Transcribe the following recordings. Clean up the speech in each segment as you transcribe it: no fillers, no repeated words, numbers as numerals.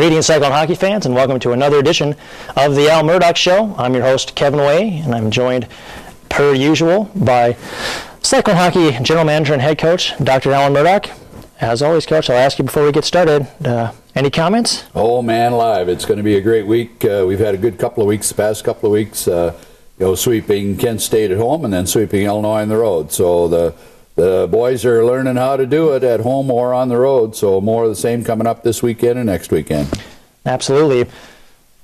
Greetings, Cyclone hockey fans, and welcome to another edition of the Al Murdoch Show. I'm your host, Kevin Way, and I'm joined, per usual, by Cyclone hockey general manager and head coach, Dr. Alan Murdoch. As always, Coach, I'll ask you before we get started, any comments? Oh, man, alive. It's going to be a great week. We've had a good couple of weeks, the past couple of weeks, sweeping Kent State at home and then sweeping Illinois on the road. So the boys are learning how to do it at home or on the road, so more of the same coming up this weekend and next weekend. Absolutely.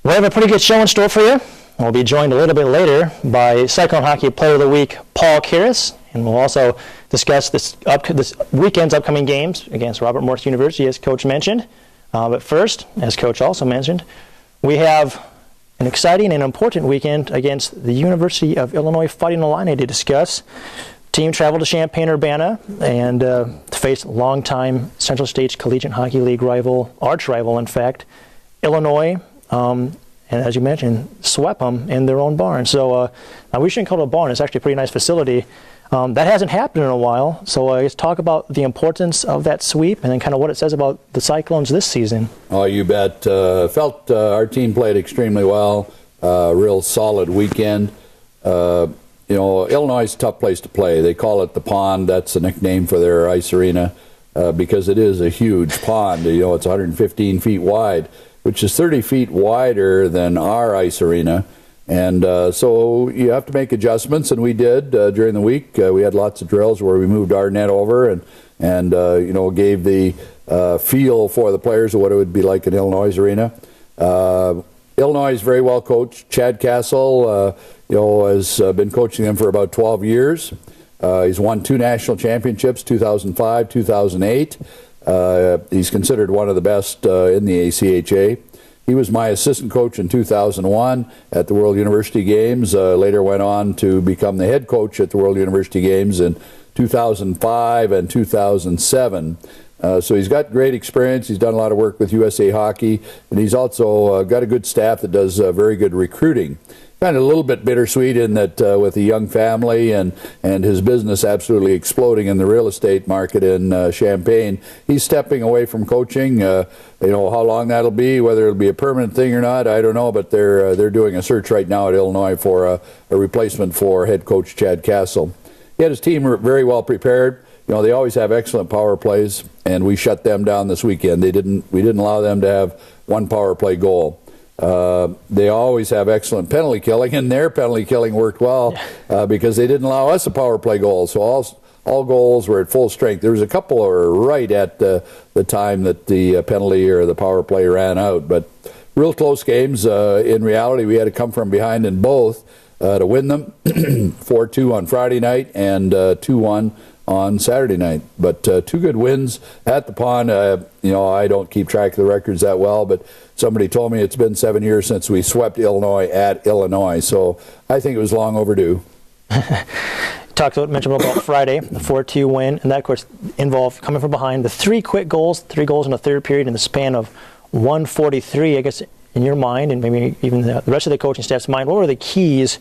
We have a pretty good show in store for you. We'll be joined a little bit later by Cyclone Hockey Player of the Week, Paul Karras, and we'll also discuss this weekend's upcoming games against Robert Morris University, as Coach mentioned. But first, as Coach also mentioned, we have an exciting and important weekend against the University of Illinois Fighting Illini to discuss. Team traveled to Champaign-Urbana and to face longtime Central States Collegiate Hockey League rival, arch rival, in fact, Illinois, and as you mentioned, swept them in their own barn. So we shouldn't call it a barn. It's actually a pretty nice facility. That hasn't happened in a while, so let's talk about the importance of that sweep and then kind of what it says about the Cyclones this season. Oh, you bet. Felt our team played extremely well. Real solid weekend. Illinois is a tough place to play. They call it the Pond. That's the nickname for their ice arena because it is a huge pond. It's 115 feet wide, which is 30 feet wider than our ice arena. And so you have to make adjustments, and we did during the week. We had lots of drills where we moved our net over and gave the feel for the players of what it would be like in Illinois' arena. Illinois is very well coached. Chad Castle, has been coaching them for about 12 years. He's won 2 national championships, 2005, 2008. He's considered one of the best in the ACHA. He was my assistant coach in 2001 at the World University Games. Later went on to become the head coach at the World University Games in 2005 and 2007. So he's got great experience. He's done a lot of work with USA Hockey, and he's also got a good staff that does very good recruiting. Kind of a little bit bittersweet in that with a young family and his business absolutely exploding in the real estate market in Champaign, he's stepping away from coaching. How long that'll be, whether it'll be a permanent thing or not, I don't know. But they're doing a search right now at Illinois for a replacement for head coach Chad Castle. He had his team very well prepared. They always have excellent power plays, and we shut them down this weekend. We didn't allow them to have one power play goal. They always have excellent penalty killing, and their penalty killing worked well because they didn't allow us a power play goal. So all goals were at full strength. There was a couple that were right at the time that the penalty or the power play ran out, but real close games. In reality, we had to come from behind in both to win them. 4-2 on Friday night and 2-1 on Saturday night. But 2 good wins at the Pond. I don't keep track of the records that well, but somebody told me it's been 7 years since we swept Illinois at Illinois, so I think it was long overdue. Mentioned about Friday, the 4-2 win, and that, of course, involved coming from behind. The 3 quick goals, 3 goals in the third period in the span of 1:43. I guess in your mind, and maybe even the rest of the coaching staff's mind, what were the keys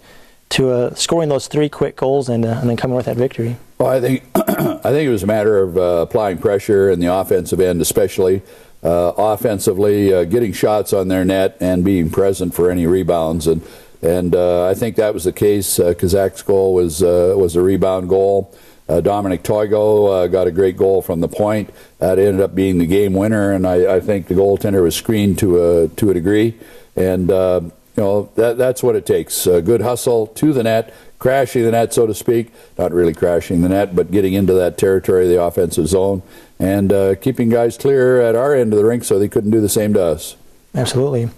to scoring those 3 quick goals and then coming with that victory? Well, I think it was a matter of applying pressure in the offensive end, especially offensively, getting shots on their net and being present for any rebounds. And I think that was the case. Kazak's goal was a rebound goal. Dominic Toigo got a great goal from the point. That ended up being the game winner, and I think the goaltender was screened to a degree. And that's what it takes. Good hustle to the net, crashing the net, so to speak. Not really crashing the net, but getting into that territory of the offensive zone and keeping guys clear at our end of the rink so they couldn't do the same to us. Absolutely.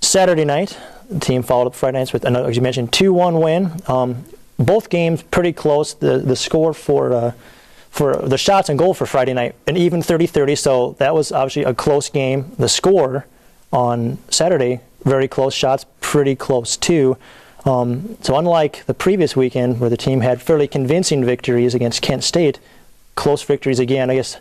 Saturday night, the team followed up Friday nights with another, as you mentioned, 2-1 win. Both games pretty close. The score for the shots and goal for Friday night, an even 30-30, so that was obviously a close game. The score on Saturday, very close shots, pretty close too. So unlike the previous weekend where the team had fairly convincing victories against Kent State, close victories again. I guess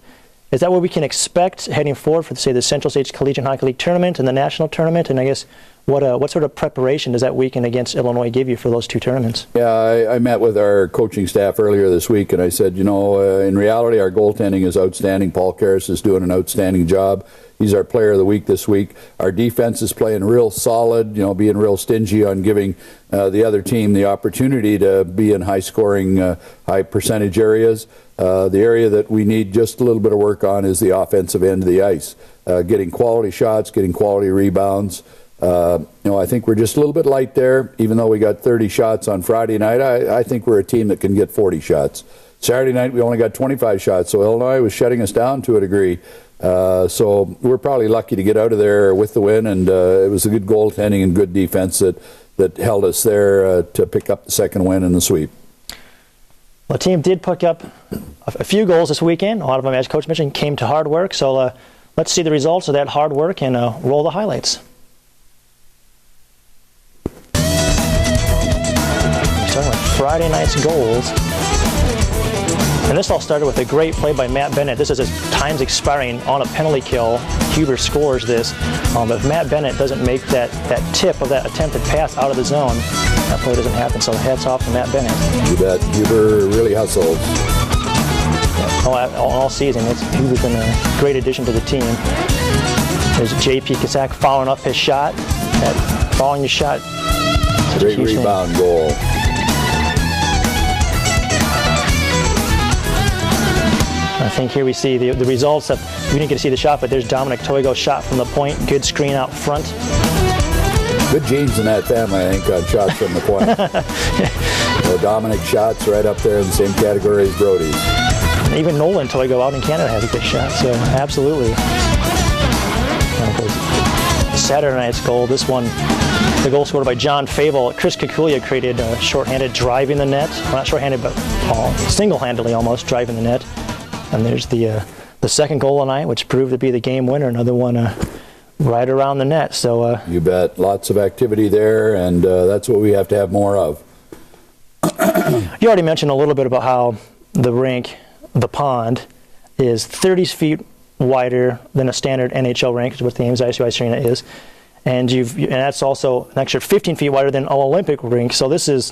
is that what we can expect heading forward for, say, the Central States Collegiate Hockey League tournament and the national tournament? And I guess what sort of preparation does that weekend against Illinois give you for those two tournaments? Yeah, I met with our coaching staff earlier this week, and I said, in reality, our goaltending is outstanding. Paul Karras is doing an outstanding job. He's our player of the week this week. Our defense is playing real solid, being real stingy on giving the other team the opportunity to be in high-scoring, high-percentage areas. The area that we need just a little bit of work on is the offensive end of the ice, getting quality shots, getting quality rebounds. I think we're just a little bit light there. Even though we got 30 shots on Friday night, I think we're a team that can get 40 shots. Saturday night, we only got 25 shots, so Illinois was shutting us down to a degree. So we're probably lucky to get out of there with the win, and it was a good goaltending and good defense that held us there to pick up the second win in the sweep. Well, the team did pick up a few goals this weekend. A lot of them, as Coach mentioned, came to hard work. So let's see the results of that hard work and roll the highlights. Starting with Friday night's goals. And this all started with a great play by Matt Bennett. This is his time's expiring on a penalty kill. Huber scores this. But if Matt Bennett doesn't make that tip of that attempted pass out of the zone, that play doesn't happen. So hats off to Matt Bennett. You bet. Huber really hustled. All season, Huber's been a great addition to the team. There's J.P. Kasak following up his shot. Following your shot. Great rebound goal. I think here we see the results of, we didn't get to see the shot, but there's Dominic Toigo's shot from the point. Good screen out front. Good genes in that family, I think, on shots from the point. Dominic shots right up there in the same category as Brody's. And even Nolan Toigo out in Canada has a good shot, so absolutely. Saturday night's goal, this one, the goal scored by John Fable. Chris Kikulia created shorthanded driving the net. Well, not shorthanded, but single-handedly almost driving the net. And there's the second goal of the night, which proved to be the game winner. Another one right around the net. So you bet. Lots of activity there, and that's what we have to have more of. You already mentioned a little bit about how the rink, the pond, is 30 feet wider than a standard NHL rink, which is what the Ames Ice Arena is. And that's also an extra 15 feet wider than an Olympic rink. So this is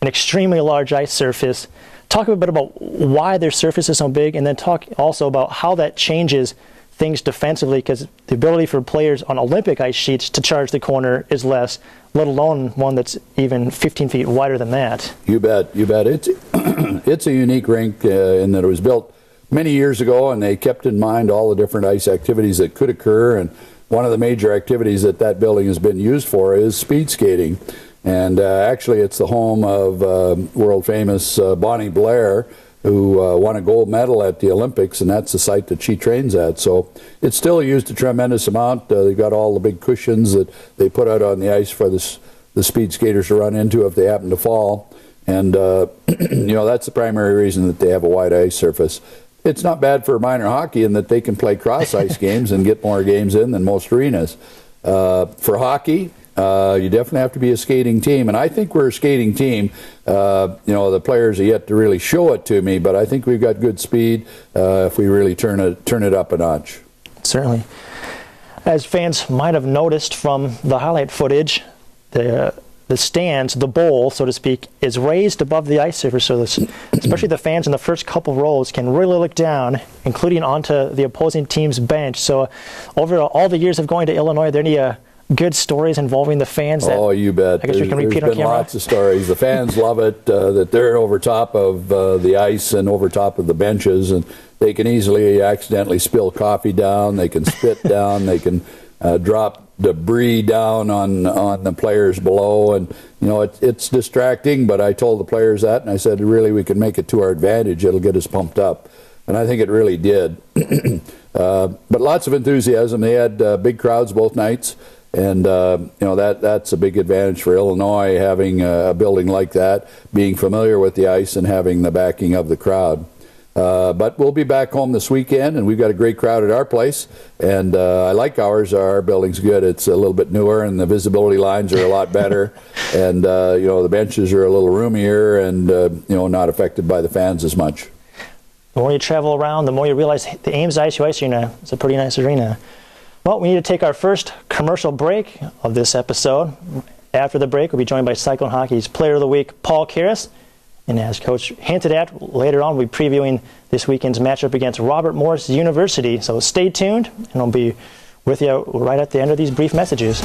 an extremely large ice surface. Talk a bit about why their surface is so big, and then talk also about how that changes things defensively, because the ability for players on Olympic ice sheets to charge the corner is less, let alone one that's even 15 feet wider than that. You bet. It's a unique rink in that it was built many years ago, and they kept in mind all the different ice activities that could occur. And one of the major activities that building has been used for is speed skating. And actually, it's the home of world-famous Bonnie Blair, who won a gold medal at the Olympics, and that's the site that she trains at. So it's still used a tremendous amount. They've got all the big cushions that they put out on the ice for the speed skaters to run into if they happen to fall. And, that's the primary reason that they have a wide ice surface. It's not bad for minor hockey in that they can play cross-ice games and get more games in than most arenas. For hockey, you definitely have to be a skating team, and I think we're a skating team. The players are yet to really show it to me, but I think we've got good speed if we really turn it up a notch. Certainly. As fans might have noticed from the highlight footage, the stands, the bowl, so to speak, is raised above the ice surface, so especially the fans in the first couple rows can really look down, including onto the opposing team's bench. So over all the years of going to Illinois, are there any good stories involving the fans? Oh, you bet. I guess you can repeat on camera. There's been lots of stories. The fans love it, that they're over top of the ice and over top of the benches, and they can easily accidentally spill coffee down, they can spit down, they can drop debris down on the players below, and it's distracting, but I told the players that, and I said, really, we can make it to our advantage. It'll get us pumped up, and I think it really did. But lots of enthusiasm. They had big crowds both nights, and that's a big advantage for Illinois, having a building like that, being familiar with the ice and having the backing of the crowd. But we'll be back home this weekend, and we've got a great crowd at our place, and I like ours. Our building's good. It's a little bit newer, and the visibility lines are a lot better, and the benches are a little roomier, and not affected by the fans as much. The more you travel around, the more you realize the Ames Ice Arena is a pretty nice arena. Well, we need to take our first commercial break of this episode. After the break, we'll be joined by Cyclone Hockey's Player of the Week, Paul Karras. And as Coach hinted at, later on we'll be previewing this weekend's matchup against Robert Morris University. So stay tuned, and I'll be with you right at the end of these brief messages.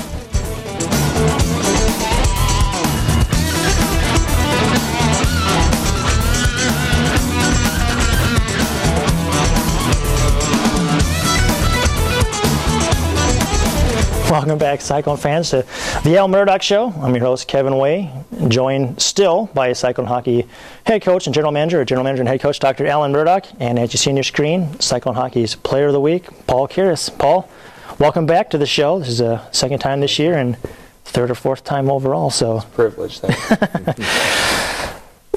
Welcome back, Cyclone fans, to the Al Murdoch Show. I'm your host, Kevin Way, joined still by Cyclone Hockey head coach and general manager and head coach, Dr. Alan Murdoch. And as you see on your screen, Cyclone Hockey's Player of the Week, Paul Karras. Paul, welcome back to the show. This is the second time this year and third or fourth time overall. So it's a privilege, thanks.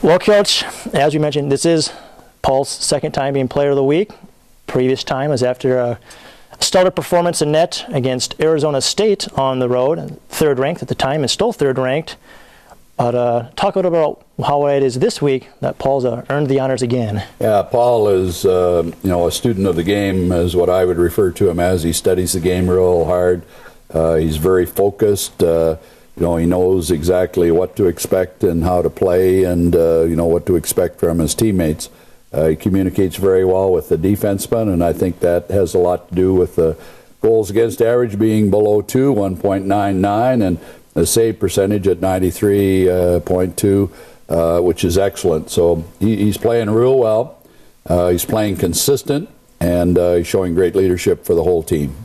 Well, Coach, as we mentioned, this is Paul's second time being Player of the Week. Previous time was after a stellar performance in net against Arizona State on the road, third ranked at the time and still third ranked. But talk a little about how it is this week that Paul's earned the honors again. Yeah, Paul is a student of the game, is what I would refer to him as. He studies the game real hard. He's very focused. He knows exactly what to expect and how to play, and what to expect from his teammates. He communicates very well with the defenseman, and I think that has a lot to do with the goals against average being below 2, 1.99, and the save percentage at 93.2, which is excellent. So he's playing real well. He's playing consistent, and he's showing great leadership for the whole team.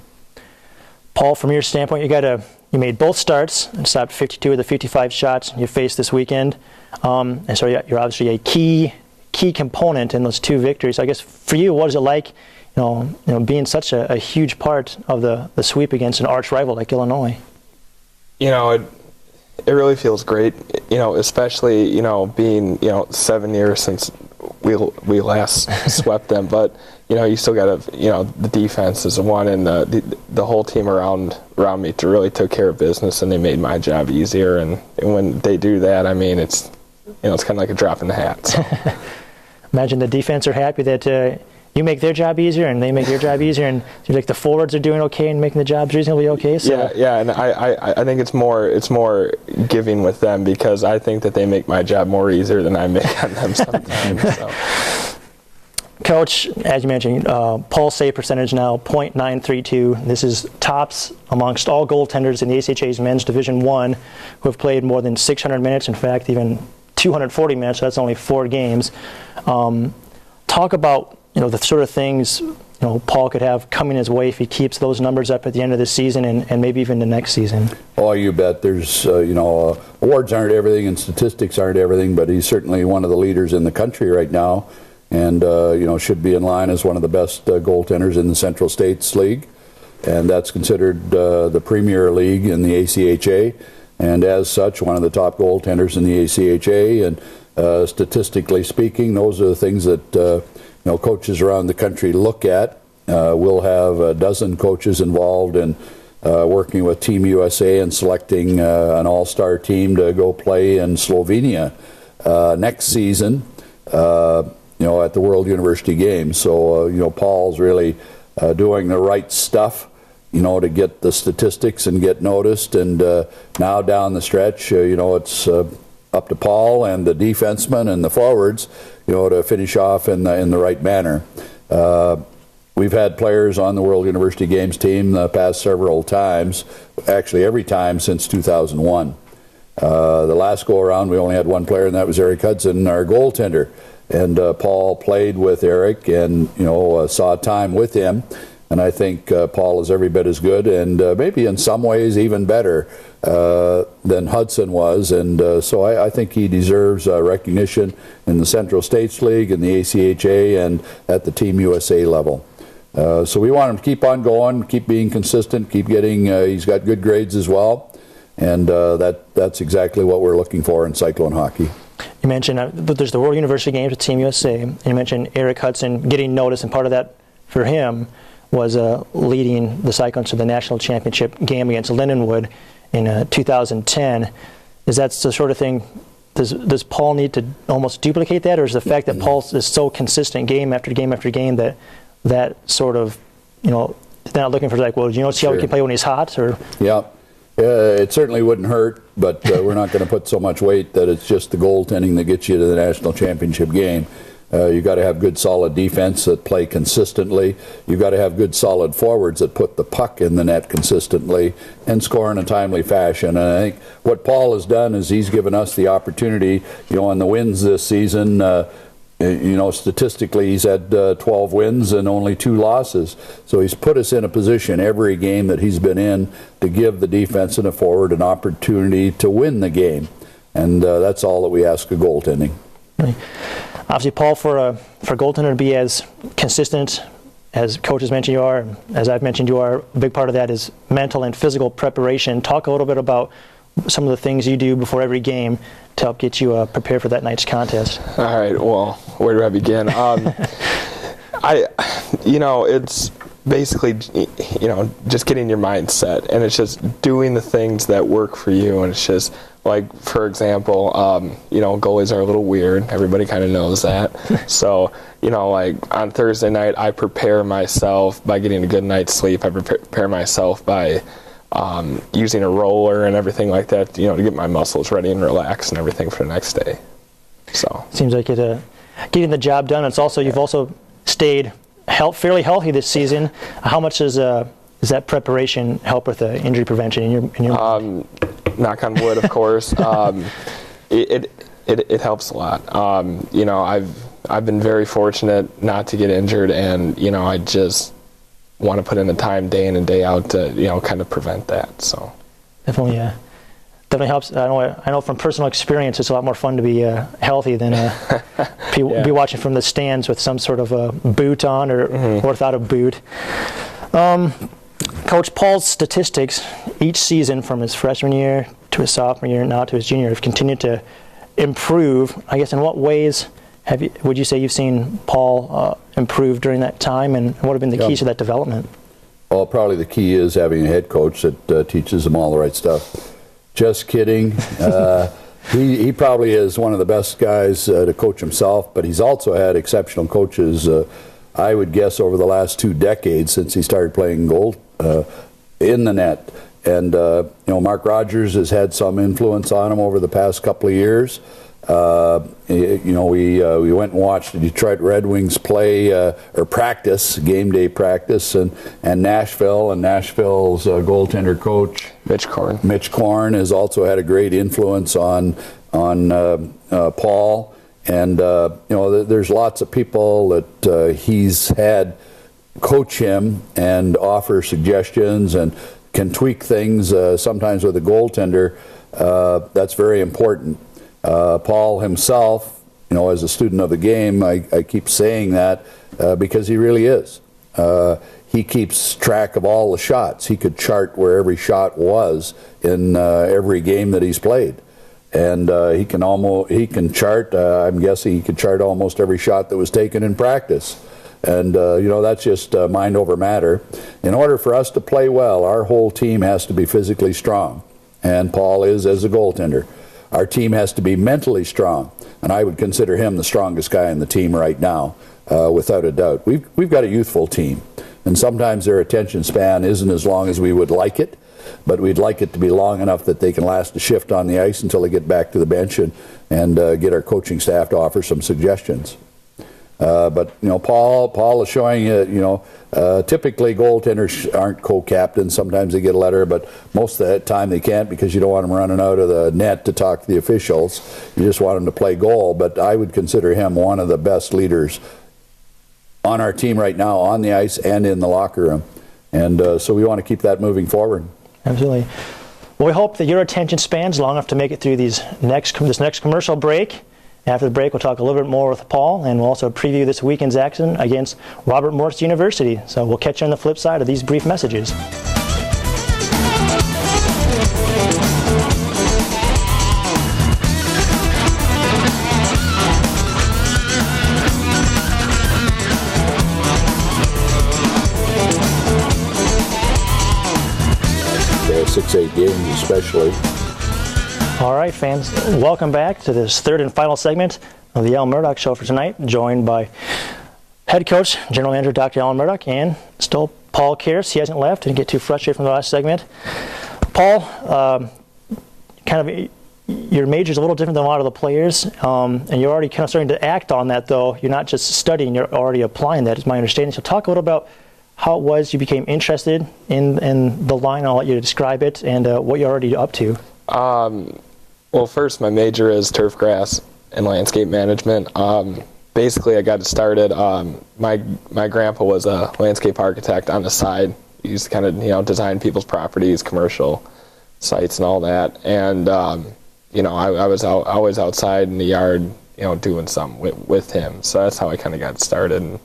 Paul, from your standpoint, you made both starts and stopped 52 of the 55 shots you faced this weekend, and so you're obviously a key component in those two victories. I guess for you, what is it like, being such a huge part of the sweep against an arch rival like Illinois? It really feels great, especially, being, 7 years since we last swept them. But, you still got to, the defense is the one, and the whole team around me really took care of business, and they made my job easier. And when they do that, I mean, it's kind of like a drop in the hat. So. Imagine the defense are happy that you make their job easier and they make your job easier, and it seems like the forwards are doing okay and making the jobs reasonably okay. So. Yeah, and I think it's more giving with them, because I think that they make my job more easier than I make on them sometimes. So. Coach, as you mentioned, Paul's save percentage now .932. This is tops amongst all goaltenders in the ACHA's Men's Division I who have played more than 600 minutes. In fact, even 240 minutes, so that's only 4 games. Talk about the sort of things Paul could have coming his way if he keeps those numbers up at the end of the season and maybe even the next season. Oh, you bet. There's awards aren't everything and statistics aren't everything, but he's certainly one of the leaders in the country right now, and should be in line as one of the best goaltenders in the Central States League, and that's considered the premier league in the ACHA. And as such, one of the top goaltenders in the ACHA. And statistically speaking, those are the things that coaches around the country look at. We'll have a dozen coaches involved in working with Team USA and selecting an all-star team to go play in Slovenia next season. At the World University Games. So Paul's really doing the right stuff, to get the statistics and get noticed. And now down the stretch, it's up to Paul and the defensemen and the forwards, to finish off in the right manner. We've had players on the World University Games team the past several times, actually every time since 2001. The last go-around, we only had one player, and that was Eric Hudson, our goaltender. And Paul played with Eric and, saw time with him. And I think Paul is every bit as good and maybe in some ways even better than Hudson was. And so I think he deserves recognition in the Central States League, in the ACHA, and at the Team USA level. So we want him to keep on going, keep being consistent, keep getting, he's got good grades as well. And that's exactly what we're looking for in Cyclone hockey. You mentioned that there's the World University Games with Team USA, and you mentioned Eric Hudson getting noticed, and part of that for him was leading the Cyclones to the national championship game against Lindenwood in 2010. Is that the sort of thing does Paul need to almost duplicate that, or is the fact that Paul is so consistent game after game after game that sort of, they're not looking for like, well, see how he can play when he's hot, or? Yeah. It certainly wouldn't hurt, but we're not going to put so much weight that it's just the goaltending that gets you to the national championship game. You got to have good, solid defense that play consistently. You got to have good, solid forwards that put the puck in the net consistently and score in a timely fashion. And I think what Paul has done is he's given us the opportunity, on the wins this season. Statistically, he's had 12 wins and only 2 losses. So he's put us in a position every game that he's been in to give the defense and the forward an opportunity to win the game. And that's all that we ask of goaltending. Right. Obviously, Paul, for a goaltender to be as consistent as Coach has mentioned you are, and as I've mentioned you are, a big part of that is mental and physical preparation. Talk a little bit about some of the things you do before every game to help get you prepared for that night's contest. All right, well, where do I begin? It's basically, just getting your mind set, and it's just doing the things that work for you, and it's just, like, for example, goalies are a little weird. Everybody kind of knows that. So, like on Thursday night, I prepare myself by getting a good night's sleep. I prepare myself by using a roller and everything like that, to get my muscles ready and relax and everything for the next day. So seems like it getting the job done. It's also you've also stayed fairly healthy this season. How much does that preparation help with injury prevention in your knock on wood, of course. It helps a lot. I've been very fortunate not to get injured, and I just want to put in the time day in and day out to kind of prevent that. So definitely helps. I know from personal experience, it's a lot more fun to be healthy than be watching from the stands with some sort of a boot on or without a boot. Coach, Paul's statistics each season from his freshman year to his sophomore year, now to his junior, have continued to improve. I guess in what ways would you say you've seen Paul improve during that time, and what have been the keys to that development? Well, probably the key is having a head coach that teaches them all the right stuff. Just kidding. He probably is one of the best guys to coach himself, but he's also had exceptional coaches, I would guess, over the last 2 decades since he started playing goal in the net. And, Mark Rogers has had some influence on him over the past couple of years. We went and watched the Detroit Red Wings play or practice, game day practice, and Nashville. And Nashville's goaltender coach Mitch Korn has also had a great influence on Paul. And there's lots of people that he's had coach him and offer suggestions and can tweak things. Sometimes with a goaltender, that's very important. Paul himself, as a student of the game, I keep saying that because he really is. He keeps track of all the shots. He could chart where every shot was in every game that he's played. And he can chart, I'm guessing he could chart almost every shot that was taken in practice. And, that's just mind over matter. In order for us to play well, our whole team has to be physically strong. And Paul is as a goaltender. Our team has to be mentally strong. And I would consider him the strongest guy on the team right now, without a doubt. We've got a youthful team. And sometimes their attention span isn't as long as we would like it. But we'd like it to be long enough that they can last a shift on the ice until they get back to the bench and get our coaching staff to offer some suggestions. But Paul is showing typically goaltenders aren't co-captains. Sometimes they get a letter, but most of the time they can't because you don't want them running out of the net to talk to the officials. You just want them to play goal. But I would consider him one of the best leaders on our team right now, on the ice and in the locker room. And so we want to keep that moving forward. Absolutely. Well, we hope that your attention span's long enough to make it through this next commercial break. After the break, we'll talk a little bit more with Paul, and we'll also preview this weekend's action against Robert Morris University. So we'll catch you on the flip side of these brief messages. They have 6-8 games especially. All right, fans, welcome back to this third and final segment of the Alan Murdoch Show for tonight, joined by head coach, general manager Dr. Alan Murdoch, and still Paul Karras. He hasn't left. Didn't get too frustrated from the last segment. Paul, your major is a little different than a lot of the players, and you're already kind of starting to act on that, though. You're not just studying, you're already applying that, is my understanding. So talk a little about how it was you became interested in the line. I'll let you describe it and what you're already up to. Well, first, my major is turf grass and landscape management. Basically, I got it started. My grandpa was a landscape architect on the side. He used to kind of design people's properties, commercial sites, and all that. And I was always outside in the yard, doing something with him. So that's how I kind of got started. And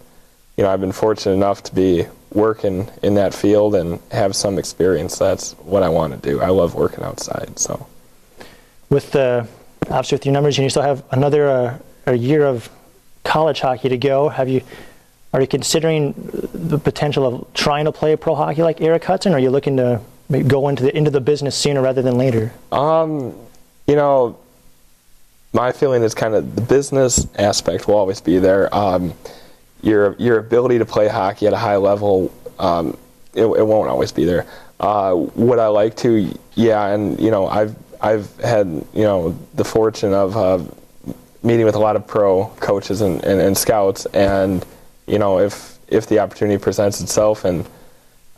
I've been fortunate enough to be working in that field and have some experience. That's what I want to do. I love working outside. So. Obviously with your numbers, and you still have another a year of college hockey to go. Are you considering the potential of trying to play pro hockey like Eric Hudson, or are you looking to go into the business sooner rather than later? My feeling is kind of the business aspect will always be there. Your ability to play hockey at a high level, it won't always be there. Would I like to? Yeah, and I've had the fortune of meeting with a lot of pro coaches and scouts, and if the opportunity presents itself and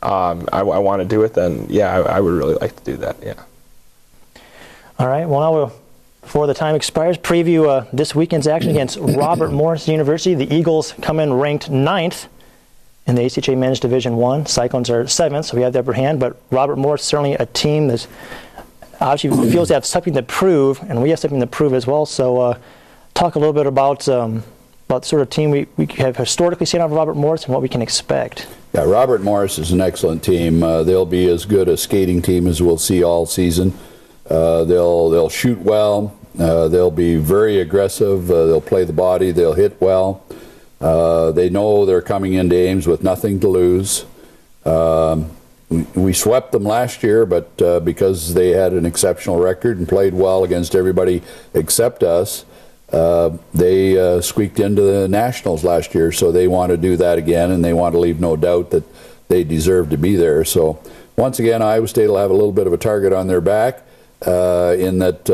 I want to do it, then yeah, I would really like to do that. Yeah. All right. Well, now before the time expires, preview this weekend's action against Robert Morris University. The Eagles come in ranked 9th in the ACHA Men's Division I. Cyclones are 7th, so we have the upper hand. But Robert Morris certainly a team that's obviously feels they have something to prove, and we have something to prove as well. So talk a little bit about the sort of team we have historically seen out of Robert Morris and what we can expect. Yeah, Robert Morris is an excellent team. They'll be as good a skating team as we'll see all season. They'll shoot well. They'll be very aggressive. They'll play the body. They'll hit well. They know they're coming into Ames with nothing to lose. We swept them last year, but because they had an exceptional record and played well against everybody except us, they squeaked into the Nationals last year, so they want to do that again, and they want to leave no doubt that they deserve to be there. So once again, Iowa State will have a little bit of a target on their back in that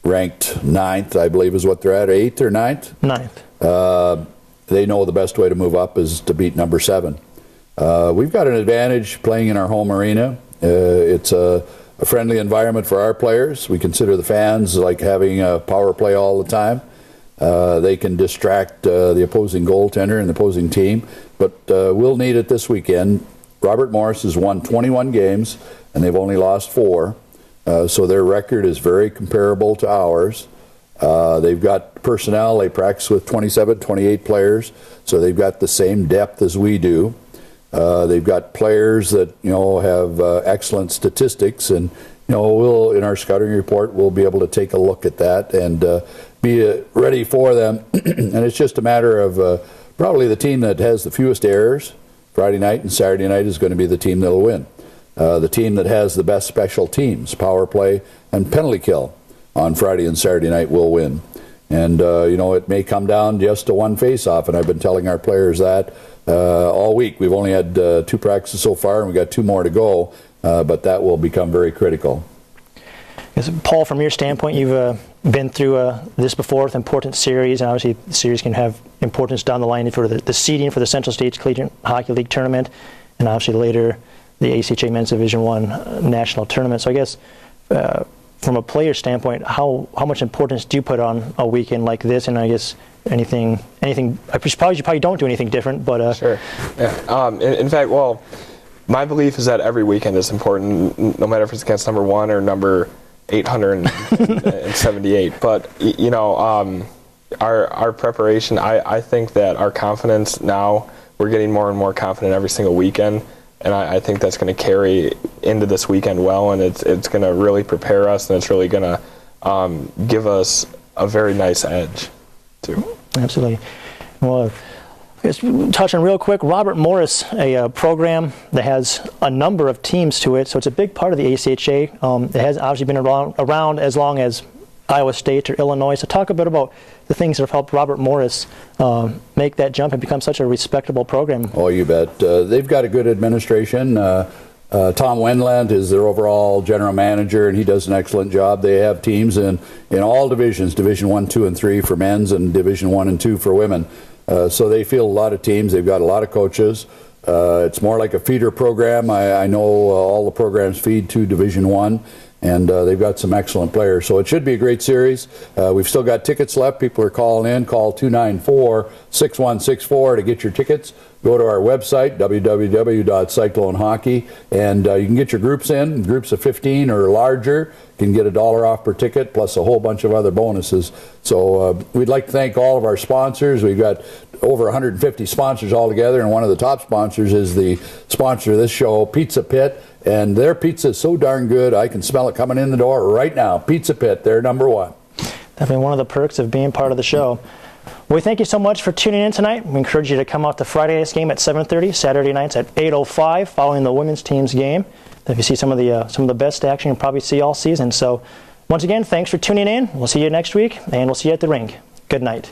ranked 9th, I believe is what they're at, 8th or 9th? 9th. They know the best way to move up is to beat number 7. We've got an advantage playing in our home arena. It's a friendly environment for our players. We consider the fans like having a power play all the time. They can distract the opposing goaltender and the opposing team, but we'll need it this weekend. Robert Morris has won 21 games, and they've only lost 4, so their record is very comparable to ours. They've got personnel. They practice with 27, 28 players, so they've got the same depth as we do. They've got players that have excellent statistics, and we'll in our scouting report we'll be able to take a look at that and be ready for them. And it's just a matter of probably the team that has the fewest errors Friday night and Saturday night is going to be the team that'll win. The team that has the best special teams, power play and penalty kill on Friday and Saturday night will win. And it may come down just to one face-off, and I've been telling our players that all week. We've only had 2 practices so far, and we've got 2 more to go, but that will become very critical. Paul, from your standpoint, you've been through this before with important series, and obviously the series can have importance down the line for the seeding for the Central States Collegiate Hockey League tournament, and obviously later the ACHA Men's Division I national tournament. So I guess from a player standpoint, how much importance do you put on a weekend like this? And I guess anything I suppose you probably don't do anything different, but sure. Yeah. In fact, well, my belief is that every weekend is important, no matter if it's against number 1 or number 878. But our preparation, I think that our confidence now, we're getting more and more confident every single weekend. And I think that's going to carry into this weekend well, and it's going to really prepare us, and it's really going to give us a very nice edge, too. Absolutely. Well, Just touching real quick, Robert Morris, a program that has a number of teams to it, so it's a big part of the ACHA. It has obviously been around as long as Iowa State or Illinois. So talk a bit about the things that have helped Robert Morris make that jump and become such a respectable program. Oh, you bet. They've got a good administration. Tom Wendland is their overall general manager, and he does an excellent job. They have teams in all divisions, Division 1, 2, and 3 for men's and Division 1 and 2 for women. So they field a lot of teams. They've got a lot of coaches. It's more like a feeder program. I know all the programs feed to Division 1, and they've got some excellent players. So it should be a great series. We've still got tickets left. People are calling in. Call 294-6164 to get your tickets. Go to our website, www.cyclonehockey, and you can get your groups in. Groups of 15 or larger can get $1 off per ticket, plus a whole bunch of other bonuses. So we'd like to thank all of our sponsors. We've got over 150 sponsors altogether, and one of the top sponsors is the sponsor of this show, Pizza Pit. And their pizza is so darn good, I can smell it coming in the door right now. Pizza Pit, they're number one. Definitely one of the perks of being part of the show. We thank you so much for tuning in tonight. We encourage you to come out to Friday night's game at 7:30, Saturday nights at 8:05, following the women's team's game. If you see some of the best action you'll probably see all season. So once again, thanks for tuning in. We'll see you next week, and we'll see you at the rink. Good night.